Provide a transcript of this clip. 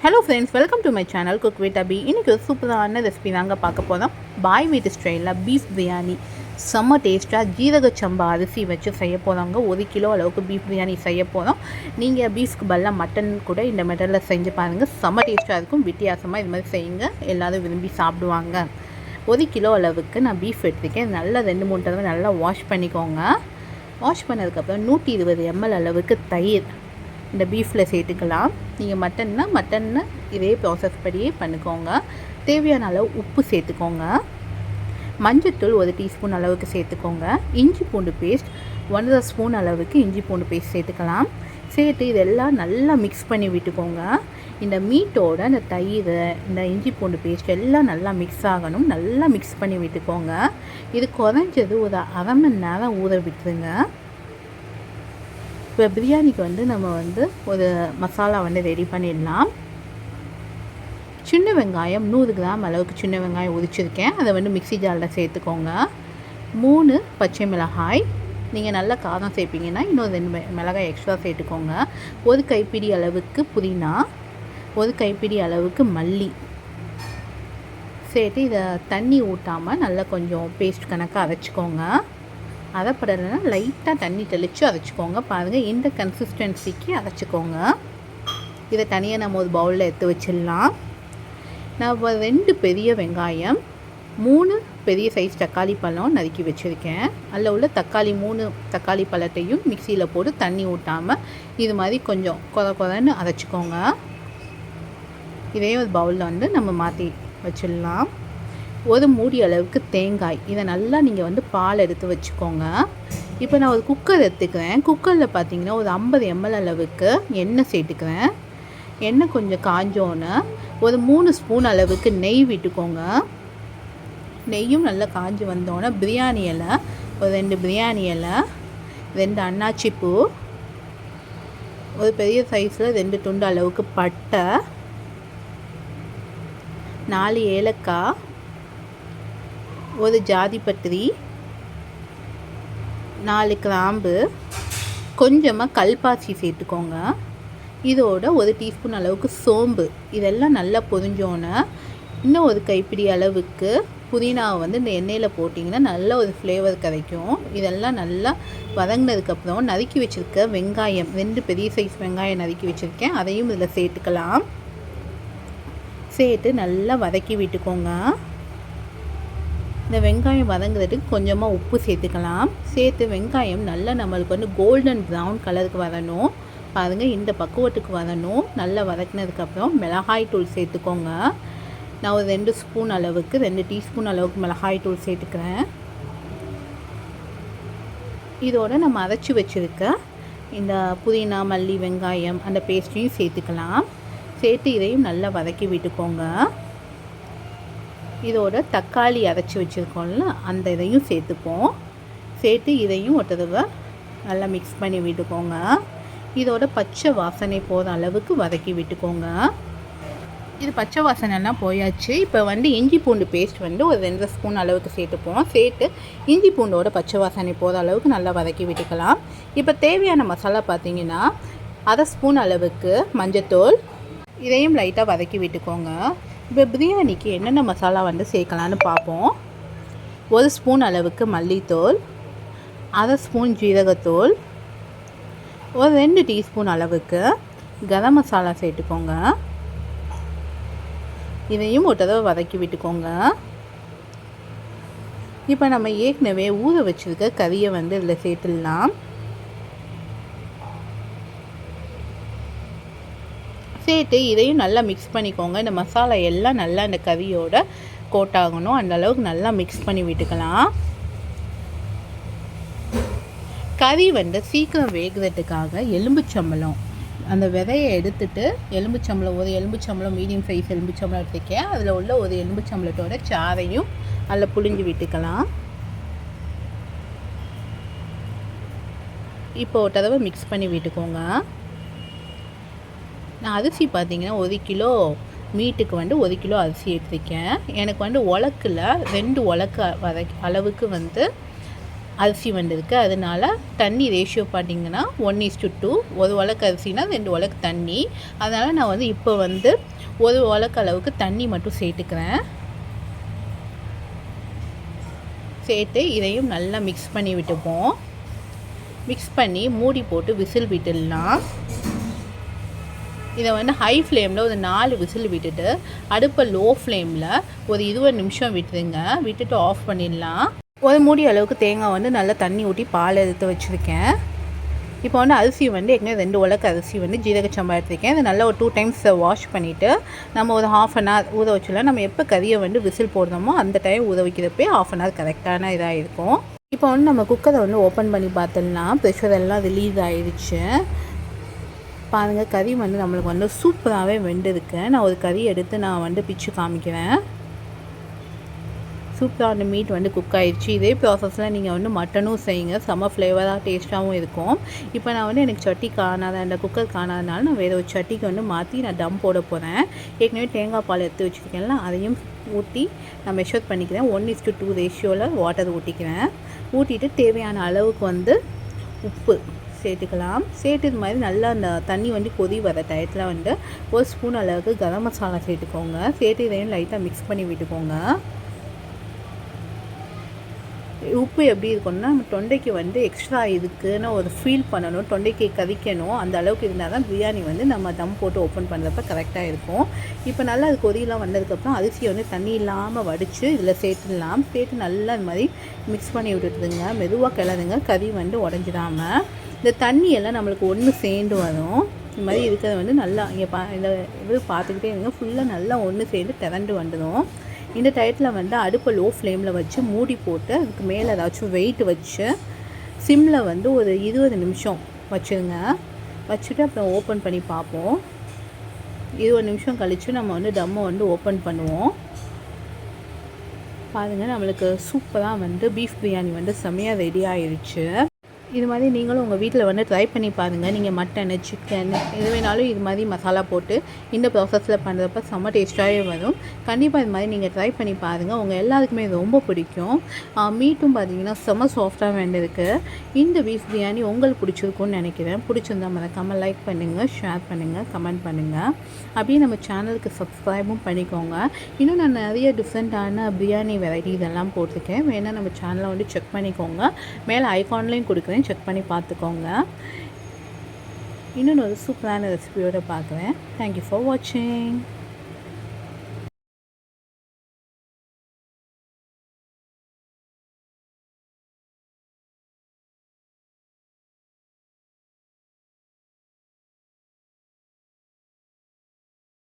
Hello friends, welcome to my channel cook with Abi. இன்றைக்கி ஒரு சூப்பரான ரெசிபி தாங்க பார்க்க போதும். பாய் வீட்டு ஸ்டைலில் பீஃப் பிரியாணி செம்ம டேஸ்ட்டாக ஜீரக சம்பா அரிசி வச்சு செய்ய போகிறாங்க. 1 கிலோ அளவுக்கு பீஃப் பிரியாணி செய்ய போகிறோம். நீங்கள் பீஃப்க்கு பதிலாக மட்டன் கூட இந்த மெத்தடில் செஞ்சு பாருங்கள். செம்ம டேஸ்ட்டாக இருக்கும். வித்தியாசமாக இது மாதிரி செய்யுங்க, எல்லோரும் விரும்பி சாப்பிடுவாங்க. 1 கிலோ அளவுக்கு நான் பீஃப் எடுத்துருக்கேன். நல்லா 2-3 தடவை நல்லா வாஷ் பண்ணிக்கோங்க. வாஷ் பண்ணதுக்கப்புறம் 120 ml அளவுக்கு தயிர் இந்த பீஃபில் சேர்த்துக்கலாம். நீங்கள் மட்டன்னா இதே ப்ராசஸ் படியே பண்ணிக்கோங்க. தேவையான அளவு உப்பு சேர்த்துக்கோங்க. மஞ்சத்தூள் 1 டீஸ்பூன் அளவுக்கு சேர்த்துக்கோங்க. இஞ்சி பூண்டு பேஸ்ட் 1.5 ஸ்பூன் அளவுக்கு இஞ்சி பூண்டு பேஸ்ட் சேர்த்துக்கலாம். சேர்த்து இதெல்லாம் நல்லா மிக்ஸ் பண்ணி விட்டுக்கோங்க. இந்த மீட்டோட இந்த தயிர், இந்த இஞ்சி பூண்டு பேஸ்ட் எல்லாம் நல்லா மிக்ஸ் ஆகணும். நல்லா மிக்ஸ் பண்ணி விட்டுக்கோங்க. இது குறைஞ்சது ஒரு அரை மணி நேரம் ஊற விட்டுருங்க. இப்போ பிரியாணிக்கு நம்ம ஒரு மசாலா ரெடி பண்ணிடலாம். சின்ன வெங்காயம் 100 கிராம் அளவுக்கு சின்ன வெங்காயம் உரிச்சிருக்கேன். அதை மிக்ஸி ஜாரில் சேர்த்துக்கோங்க. 3 பச்சை மிளகாய், நீங்கள் நல்லா காரம் சேர்ப்பீங்கன்னா இன்னொரு 2 மிளகாய் எக்ஸ்ட்ரா சேர்த்துக்கோங்க. 1 கைப்பிடி அளவுக்கு புதினா, 1 கைப்பிடி அளவுக்கு மல்லி சேர்த்து இதை தண்ணி ஊற்றாமல் நல்லா கொஞ்சம் பேஸ்ட் கணக்காக அரைச்சிக்கோங்க. அரைப்படலைன்னா லைட்டாக தண்ணி தெளித்து அரைச்சிக்கோங்க. பாருங்கள், இந்த கன்சிஸ்டன்சிக்கு அரைச்சிக்கோங்க. இதை தனியாக நம்ம ஒரு பவுலில் எடுத்து வச்சிடலாம். நான் 2 பெரிய வெங்காயம், 3 பெரிய சைஸ் தக்காளி பழம் நறுக்கி வச்சுருக்கேன். அதில் உள்ள 3 தக்காளி பழத்தையும் மிக்சியில் போட்டு தண்ணி ஊற்றாமல் இது மாதிரி கொஞ்சம் கொரன்னு அரைச்சிக்கோங்க. இதே ஒரு பவுலில் நம்ம மாற்றி வச்சிடலாம். 1 மூடி அளவுக்கு தேங்காய், இதை நல்லா நீங்கள் பால் எடுத்து வச்சுக்கோங்க. இப்போ நான் ஒரு குக்கர் எடுத்துக்கிறேன். குக்கரில் பார்த்தீங்கன்னா ஒரு 50 ml அளவுக்கு எண்ணெய் சேர்த்துக்கிறேன். எண்ணெய் கொஞ்சம் காஞ்சோன்னு ஒரு 3 ஸ்பூன் அளவுக்கு நெய் விட்டுக்கோங்க. நெய்யும் நல்லா காஞ்சி வந்தோன்னே பிரியாணி இலை ஒரு 2 பிரியாணி இலை, 2 அன்னாச்சிப்பூ, ஒரு பெரிய சைஸில் 2 துண்டு அளவுக்கு பட்டை, 4 ஏலக்காய், ஒரு ஜாதிபத்திரி, 4 கிராம்பு, கொஞ்சமாக கல்பாசி சேர்த்துக்கோங்க. இதோட 1 டீஸ்பூன் அளவுக்கு சோம்பு. இதெல்லாம் நல்லா பொரிஞ்சோன்னே இன்னும் ஒரு கைப்பிடி அளவுக்கு புதினாவை இந்த எண்ணெயில் போட்டிங்கன்னா நல்ல ஒரு ஃப்ளேவர் கிடைக்கும். இதெல்லாம் நல்லா வதங்கினதுக்கப்புறம் நறுக்கி வச்சுருக்க வெங்காயம், 2 பெரிய சைஸ் வெங்காயம் நறுக்கி வச்சுருக்கேன், அதையும் இதில் சேர்த்துக்கலாம். சேர்த்து நல்லா வதக்கி விட்டுக்கோங்க. இந்த வெங்காயம் வதங்குறதுக்கு கொஞ்சமாக உப்பு சேர்த்துக்கலாம். சேர்த்து வெங்காயம் நல்லா நம்மளுக்கு கோல்டன் ப்ரௌன் கலருக்கு வரணும். பாருங்கள், இந்த பக்குவத்துக்கு வரணும். நல்லா வதக்கினதுக்கப்புறம் மிளகாய் தூள் சேர்த்துக்கோங்க. நான் ஒரு 2 ஸ்பூன் அளவுக்கு 2 டீஸ்பூன் அளவுக்கு மிளகாய் தூள் சேர்த்துக்கிறேன். இதோட நம்ம அரைச்சி வச்சுருக்க இந்த புதினா, மல்லி, வெங்காயம் அந்த பேஸ்ட்டையும் சேர்த்துக்கலாம். சேர்த்து இதையும் நல்லா வதக்கி விட்டுக்கோங்க. இதோட தக்காளி அரைச்சி வச்சுருக்கோம்ல, அந்த இதையும் சேர்த்துப்போம். சேர்த்து இதையும் ஒரு தடவை நல்லா மிக்ஸ் பண்ணி விட்டுக்கோங்க. இதோட பச்சை வாசனை போகிற அளவுக்கு வதக்கி விட்டுக்கோங்க. இது பச்சை வாசனைலாம் போயாச்சு. இப்போ இஞ்சி பூண்டு பேஸ்ட் ஒரு 2 ஸ்பூன் அளவுக்கு சேர்த்துப்போம். சேர்த்து இஞ்சி பூண்டோட பச்சை வாசனை போகிற அளவுக்கு நல்லா வதக்கி விட்டுக்கலாம். இப்போ தேவையான மசாலா பார்த்திங்கன்னா 1/2 ஸ்பூன் அளவுக்கு மஞ்சத்தூள், இதையும் லைட்டாக வதக்கி விட்டுக்கோங்க. இப்போ பிரியாணிக்கு என்னென்ன மசாலா சேர்க்கலான்னு பார்ப்போம். 1 ஸ்பூன் அளவுக்கு மல்லித்தூள், 1/2 ஸ்பூன் ஜீரகத்தூள், ஒரு 2 டீஸ்பூன் அளவுக்கு கரம் மசாலா சேர்த்துக்கோங்க. இதையும் ஒரு தடவை வதக்கி விட்டுக்கோங்க. இப்போ நம்ம ஏற்கனவே ஊற வச்சுருக்க கறியை இதில் சேர்த்துடலாம். சேர்த்து இதையும் நல்லா மிக்ஸ் பண்ணிக்கோங்க. இந்த மசாலா எல்லாம் நல்லா இந்த கறியோட கோட் ஆகணும். அந்த அளவுக்கு நல்லா மிக்ஸ் பண்ணி விட்டுக்கலாம். கறி சீக்கிரம் வேகிறதுக்காக எலும்புச்சம்பளம் அந்த விதையை எடுத்துட்டு எலும்புச்சம்பளம், ஒரு எலும்புச்சம்பளம் மீடியம் சைஸ் எலும்புச்சம்பளம் எடுத்துக்கேன். அதில் உள்ள ஒரு எலும்புச்சம்பளத்தோட சாறையும் அதில் புழிஞ்சு விட்டுக்கலாம். இப்போ ஒரு தடவை மிக்ஸ் பண்ணி விட்டுக்கோங்க. நான் அரிசி பார்த்திங்கன்னா 1 கிலோ மீட்டுக்கு 1 கிலோ அரிசி எடுத்துருக்கேன். எனக்கு உலக்கில் 2 உலக்கு அளவுக்கு அரிசி வந்திருக்கு. அதனால தண்ணி ரேஷியோ பார்த்தீங்கன்னா 1:2. ஒரு உலக்கு அரிசினா 2 உலக்கு தண்ணி. அதனால் நான் வந்து இப்போ வந்து ஒரு உலக்கு அளவுக்கு தண்ணி மட்டும் சேர்த்துக்கிறேன். சேர்த்து இதையும் நல்லா மிக்ஸ் பண்ணி விட்டுப்போம். மிக்ஸ் பண்ணி மூடி போட்டு விசில் விட்டுடலாம். இதை வந்து ஹை ஃப்ளேமில் ஒரு 4 விசில் விட்டுட்டு அடுப்பை லோ ஃப்ளேமில் ஒரு 20 நிமிஷம் விட்டுருங்க. விட்டுட்டு ஆஃப் பண்ணிடலாம். ஒரு மூடி அளவுக்கு தேங்காய் வந்து நல்லா தண்ணி ஊற்றி பால் எடுத்து வச்சுருக்கேன். இப்போ வந்து அரிசி வந்து ஏற்கனவே 2 உலக்கு அரிசி வந்து ஜீரக சம்பா எடுத்துருக்கேன். இதை நல்லா ஒரு 2 டைம்ஸ் வாஷ் பண்ணிவிட்டு நம்ம ஒரு 1/2 hour ஊற வச்சிடலாம். நம்ம எப்போ கறியை வந்து விசில் போடுறோமோ அந்த டைம் ஊற வைக்கிறப்பே 1/2 hour கரெக்டான இதாக இருக்கும். இப்போ வந்து நம்ம குக்கரை வந்து ஓப்பன் பண்ணி பார்த்துடலாம். ப்ரெஷர் எல்லாம் ரிலீஸ் ஆகிடுச்சு. பாருங்கள், கறி வந்து நம்மளுக்கு வந்து சூப்பராகவே வெந்திருக்கு. நான் ஒரு கறி எடுத்து நான் வந்து பிச்சு காமிக்கிறேன். சூப்பராக அந்த மீட் வந்து குக் ஆகிடுச்சு. இதே ப்ராசஸில் நீங்கள் வந்து மட்டனும் செய்யுங்க. செம்ம ஃப்ளேவராக டேஸ்ட்டாகவும் இருக்கும். இப்போ நான் வந்து எனக்கு சட்டி காணாத அந்த குக்கர் காணாதனால நான் வேறு ஒரு சட்டிக்கு வந்து மாற்றி நான் தம் போட போகிறேன். ஏற்கனவே தேங்காய் பால் எடுத்து வச்சுருக்கேன்ல, அதையும் ஊற்றி நான் மெஷர் பண்ணிக்கிறேன். 1:2 ரேஷியோவில் வாட்டர் ஊற்றிக்கிறேன். ஊற்றிட்டு தேவையான அளவுக்கு வந்து உப்பு சேர்த்துக்கலாம். சேர்த்து இது மாதிரி நல்லா அந்த தண்ணி வந்து கொதி வர டயத்தில் வந்து ஒரு ஸ்பூன் அளவுக்கு கரம் மசாலா சேர்த்துக்கோங்க. சேர்த்து இதையும் லைட்டாக மிக்ஸ் பண்ணி விட்டுக்கோங்க. உப்பு எப்படி இருக்குன்னா நம்ம தொண்டைக்கு வந்து எக்ஸ்ட்ரா இதுக்குன்னு ஒரு ஃபீல் பண்ணணும், தொண்டைக்கு கதிக்கணும். அந்த அளவுக்கு இருந்தால் தான் பிரியாணி வந்து நம்ம தம் போட்டு ஓப்பன் பண்ணுறப்ப கரெக்டாக இருக்கும். இப்போ நல்லா அது கொதியெலாம் வந்ததுக்கப்புறம் அரிசியை வந்து தண்ணி இல்லாமல் வடித்து இதில் சேர்த்துடலாம். சேர்த்து நல்லா இது மாதிரி மிக்ஸ் பண்ணி விட்டுட்டுதுங்க. மெதுவாக கிளறுங்க, கறி வந்து உடஞ்சிடாமல். இந்த தண்ணியெல்லாம் நம்மளுக்கு ஒன்று சேர்ந்து வரும். இது மாதிரி இருக்கிறத வந்து நல்லா இங்கே இந்த இது பார்த்துக்கிட்டே இருங்க. ஃபுல்லாக நல்லா ஒன்று சேர்ந்து திரண்டு வந்துடும். இந்த டயத்தில் வந்து அடுப்பை லோ ஃப்ளேமில் வச்சு மூடி போட்டு அதுக்கு மேலே ஏதாச்சும் வெயிட் வச்சு சிம்மில் வந்து ஒரு 20 நிமிஷம் வச்சுருங்க. வச்சுட்டு அப்புறம் ஓப்பன் பண்ணி பார்ப்போம். 20 நிமிஷம் கழித்து நம்ம வந்து தம்மை வந்து ஓப்பன் பண்ணுவோம். பாருங்கள், நம்மளுக்கு சூப்பராக வந்து பீஃப் பிரியாணி வந்து செம்மையாக ரெடி ஆகிடுச்சு. இது மாதிரி நீங்களும் உங்கள் வீட்டில் வந்து ட்ரை பண்ணி பாருங்கள். நீங்கள் மட்டனு, சிக்கன் எது வேணாலும் இது மாதிரி மசாலா போட்டு இந்த ப்ராசஸில் பண்ணுறப்ப செம்ம டேஸ்ட்டாகவே வரும். கண்டிப்பாக இது மாதிரி நீங்கள் ட்ரை பண்ணி பாருங்கள். உங்கள் எல்லாருக்குமே இது ரொம்ப பிடிக்கும். மீட்டும் பார்த்தீங்கன்னா செம்ம சாஃப்டாக வேண்டியிருக்கு. இந்த பீஃப் பிரியாணி உங்களுக்கு பிடிச்சிருக்குன்னு நினைக்கிறேன். பிடிச்சிருந்தா மறக்காமல் லைக் பண்ணுங்கள், ஷேர் பண்ணுங்கள், கமெண்ட் பண்ணுங்கள். அப்படியே நம்ம சேனலுக்கு சப்ஸ்கிரைபும் பண்ணிக்கோங்க. இன்னும் நான் நிறைய டிஃப்ரெண்ட்டான பிரியாணி வெரைட்டி இதெல்லாம் போட்டிருக்கேன். வேணால் நம்ம சேனலை வந்து செக் பண்ணிக்கோங்க. மேலே ஐகான்லேயும் கொடுக்குறேன், செக் பண்ணி பார்த்துக்கோங்க. இன்னொன்று ஒரு சூப்பரான ரெசிபியோடு பார்க்குறேன். தேங்க்யூ ஃபார் வாட்சிங்.